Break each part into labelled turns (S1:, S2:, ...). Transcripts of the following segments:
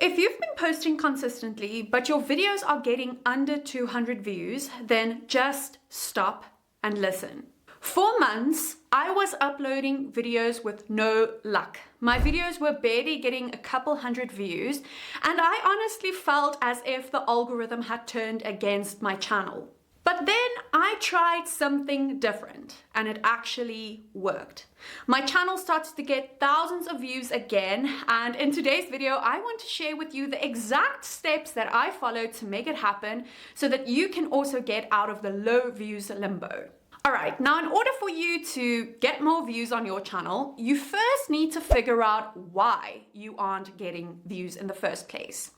S1: If you've been posting consistently, but your videos are getting under 200 views, then just stop and listen. For months, I was uploading videos with no luck. My videos were barely getting a couple hundred views, and I honestly felt as if the algorithm had turned against my channel. But then I tried something different, and it actually worked. My channel started to get thousands of views again, and in today's video, I want to share with you the exact steps that I followed to make it happen so that you can also get out of the low views limbo. Alright, now in order for you to get more views on your channel, you first need to figure out why you aren't getting views in the first place.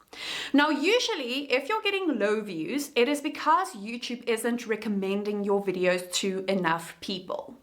S1: Now, usually, if you're getting low views, it is because YouTube isn't recommending your videos to enough people.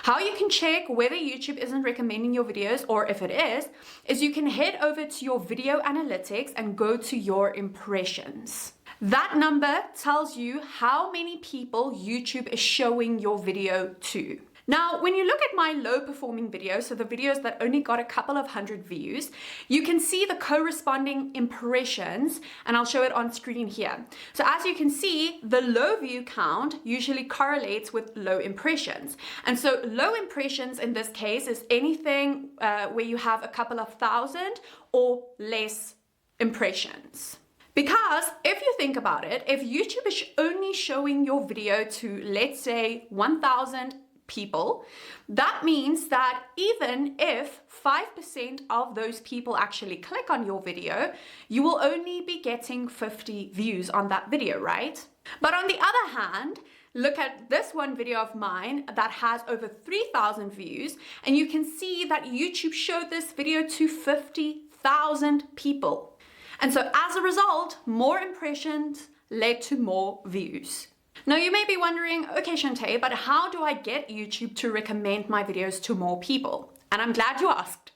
S1: How you can check whether YouTube isn't recommending your videos, or if it is you can head over to your video analytics and go to your impressions. That number tells you how many people YouTube is showing your video to. Now, when you look at my low performing videos, so the videos that only got a couple of hundred views, you can see the corresponding impressions, and I'll show it on screen here. So as you can see, the low view count usually correlates with low impressions. And so low impressions in this case is anything where you have a couple of thousand or less impressions. Because if you think about it, if YouTube is only showing your video to, let's say, 1,000 people, that means that even if 5% of those people actually click on your video, you will only be getting 50 views on that video, right? But on the other hand, look at this one video of mine that has over 3,000 views, and you can see that YouTube showed this video to 50,000 people. And so as a result, more impressions led to more views. Now you may be wondering, okay Shantae, but how do I get YouTube to recommend my videos to more people? And I'm glad you asked.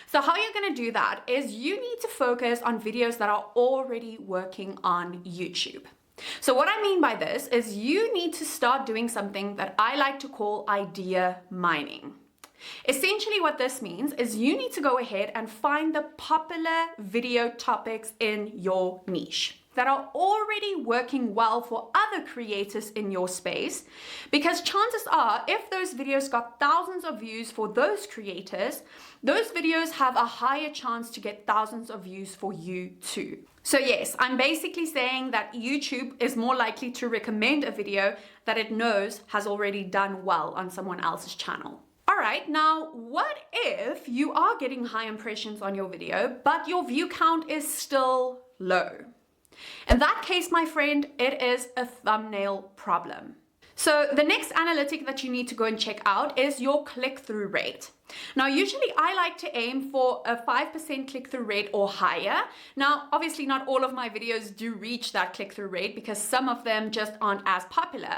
S1: So how you're going to do that is you need to focus on videos that are already working on YouTube. So what I mean by this is you need to start doing something that I like to call idea mining. Essentially what this means is you need to go ahead and find the popular video topics in your niche that are already working well for other creators in your space, because chances are if those videos got thousands of views for those creators, those videos have a higher chance to get thousands of views for you too. So yes, I'm basically saying that YouTube is more likely to recommend a video that it knows has already done well on someone else's channel. Alright, now what if you are getting high impressions on your video, but your view count is still low? In that case, my friend, it is a thumbnail problem. So the next analytic that you need to go and check out is your click-through rate. Now, usually I like to aim for a 5% click-through rate or higher. Now, obviously not all of my videos do reach that click-through rate because some of them just aren't as popular.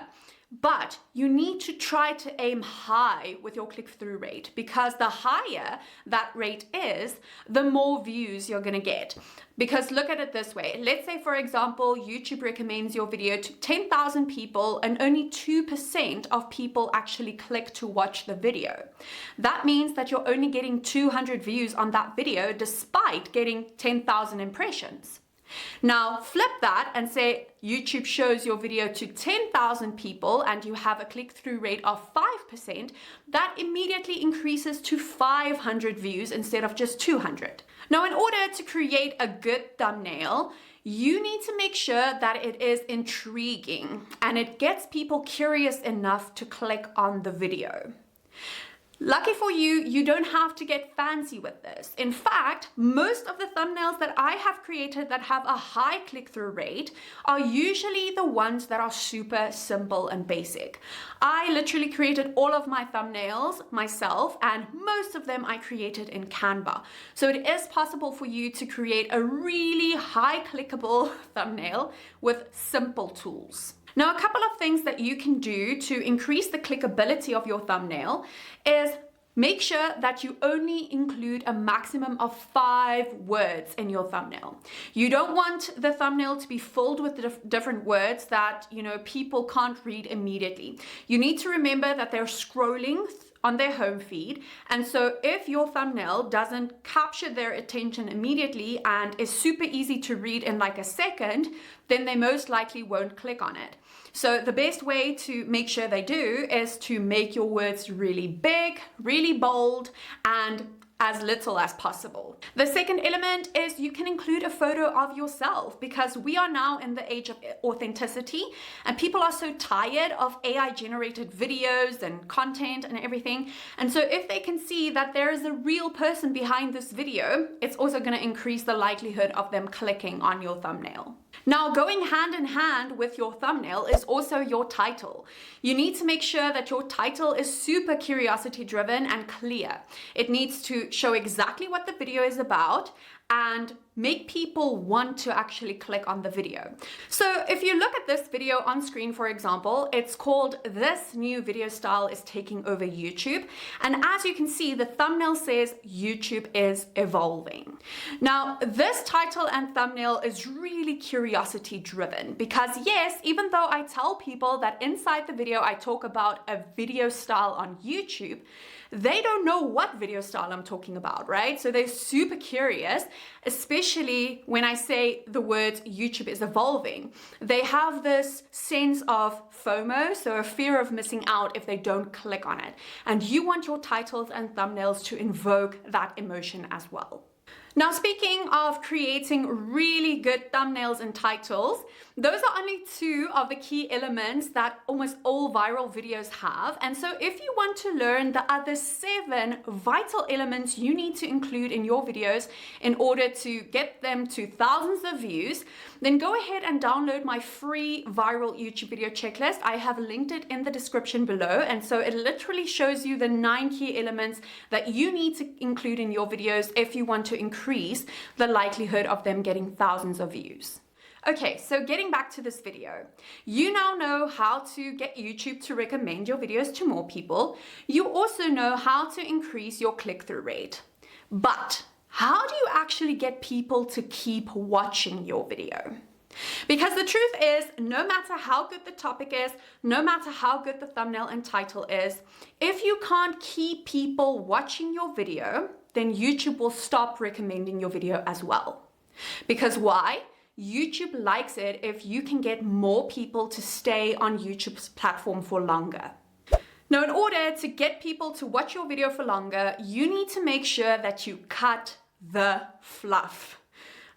S1: But you need to try to aim high with your click-through rate, because the higher that rate is, the more views you're going to get. Because look at it this way. Let's say, for example, YouTube recommends your video to 10,000 people and only 2% of people actually click to watch the video. That means that you're only getting 200 views on that video despite getting 10,000 impressions. Now flip that and say YouTube shows your video to 10,000 people and you have a click-through rate of 5%, that immediately increases to 500 views instead of just 200. Now, in order to create a good thumbnail, you need to make sure that it is intriguing and it gets people curious enough to click on the video. Lucky for you, you don't have to get fancy with this. In fact, most of the thumbnails that I have created that have a high click-through rate are usually the ones that are super simple and basic. I literally created all of my thumbnails myself, and most of them I created in Canva. So it is possible for you to create a really high clickable thumbnail with simple tools. Now, a couple of things that you can do to increase the clickability of your thumbnail is make sure that you only include a maximum of 5 words in your thumbnail. You don't want the thumbnail to be filled with different words that, people can't read immediately. You need to remember that they're scrolling on their home feed. And so if your thumbnail doesn't capture their attention immediately and is super easy to read in like a second, then they most likely won't click on it. So the best way to make sure they do is to make your words really big, really bold, and as little as possible. The second element is you can include a photo of yourself, because we are now in the age of authenticity and people are so tired of AI generated videos and content and everything. And so if they can see that there is a real person behind this video, it's also going to increase the likelihood of them clicking on your thumbnail. Now, going hand in hand with your thumbnail is also your title. You need to make sure that your title is super curiosity driven and clear. It needs to show exactly what the video is about and make people want to actually click on the video. So if you look at this video on screen, for example, it's called "This New Video Style is Taking Over YouTube." And as you can see, the thumbnail says YouTube is evolving. Now, this title and thumbnail is really curiosity driven, because yes, even though I tell people that inside the video I talk about a video style on YouTube, they don't know what video style I'm talking about, right? So they're super curious, especially when I say the words YouTube is evolving. They have this sense of FOMO, so a fear of missing out if they don't click on it. And you want your titles and thumbnails to invoke that emotion as well. Now, speaking of creating really good thumbnails and titles, those are only two of the key elements that almost all viral videos have. And so if you want to learn the other 7 vital elements you need to include in your videos in order to get them to thousands of views, then go ahead and download my free viral YouTube video checklist. I have linked it in the description below. And so it literally shows you the 9 key elements that you need to include in your videos if you want to increase the likelihood of them getting thousands of views. Okay, so getting back to this video, you now know how to get YouTube to recommend your videos to more people. You also know how to increase your click-through rate. But how do you actually get people to keep watching your video? Because the truth is, no matter how good the topic is, no matter how good the thumbnail and title is, if you can't keep people watching your video, then YouTube will stop recommending your video as well. Because why? YouTube likes it if you can get more people to stay on YouTube's platform for longer. Now, in order to get people to watch your video for longer, you need to make sure that you cut the fluff.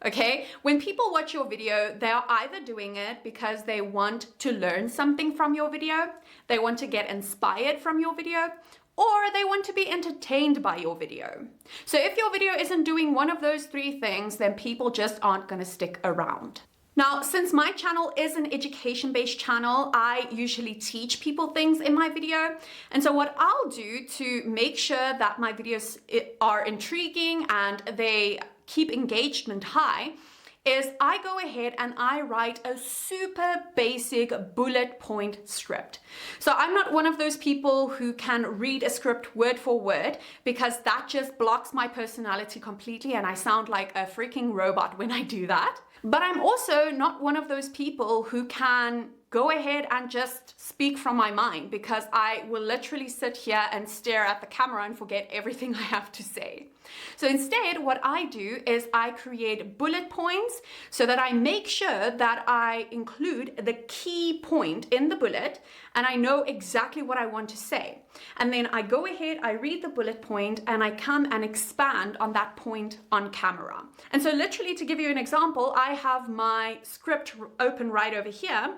S1: Okay, when people watch your video, they are either doing it because they want to learn something from your video, they want to get inspired from your video, or they want to be entertained by your video. So if your video isn't doing one of those 3 things, then people just aren't going to stick around. Now, since my channel is an education-based channel, I usually teach people things in my video. And so what I'll do to make sure that my videos are intriguing and they keep engagement high is I go ahead and I write a super basic bullet point script. So I'm not one of those people who can read a script word for word, because that just blocks my personality completely and I sound like a freaking robot when I do that. But I'm also not one of those people who can go ahead and just speak from my mind, because I will literally sit here and stare at the camera and forget everything I have to say. So instead, what I do is I create bullet points so that I make sure that I include the key point in the bullet and I know exactly what I want to say. And then I go ahead, I read the bullet point and I come and expand on that point on camera. And so literally, to give you an example, I have my script open right over here.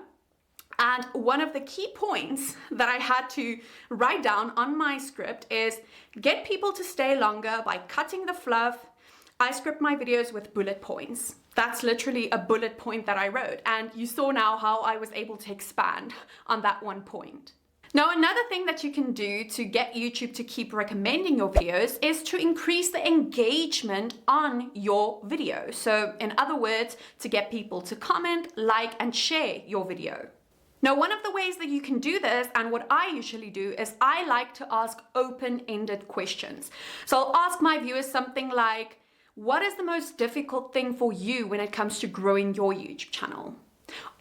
S1: And one of the key points that I had to write down on my script is get people to stay longer by cutting the fluff. I script my videos with bullet points. That's literally a bullet point that I wrote. And you saw now how I was able to expand on that one point. Now, another thing that you can do to get YouTube to keep recommending your videos is to increase the engagement on your video. So in other words, to get people to comment, like, and share your video. Now, one of the ways that you can do this, and what I usually do, is I like to ask open-ended questions. So I'll ask my viewers something like, what is the most difficult thing for you when it comes to growing your YouTube channel?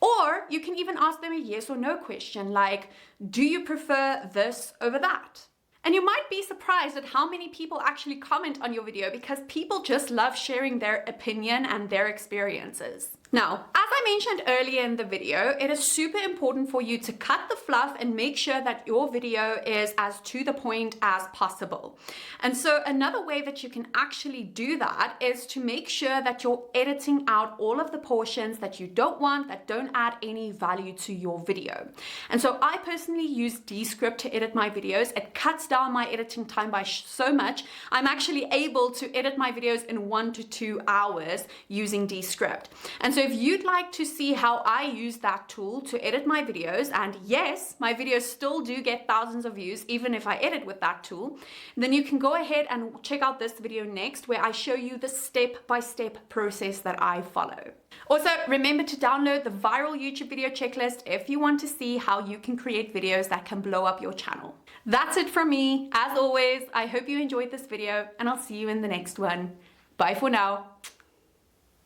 S1: Or you can even ask them a yes or no question like, do you prefer this over that? And you might be surprised at how many people actually comment on your video because people just love sharing their opinion and their experiences. Now, as I mentioned earlier in the video, it is super important for you to cut the fluff and make sure that your video is as to the point as possible. And so another way that you can actually do that is to make sure that you're editing out all of the portions that you don't want, that don't add any value to your video. And so I personally use Descript to edit my videos. It cuts down my editing time by so much. I'm actually able to edit my videos in 1 to 2 hours using Descript. And so if you'd like to see how I use that tool to edit my videos, and yes, my videos still do get thousands of views even if I edit with that tool, then you can go ahead and check out this video next where I show you the step-by-step process that I follow. Also, remember to download the viral YouTube video checklist if you want to see how you can create videos that can blow up your channel. That's it from me. As always, I hope you enjoyed this video and I'll see you in the next one. Bye for now.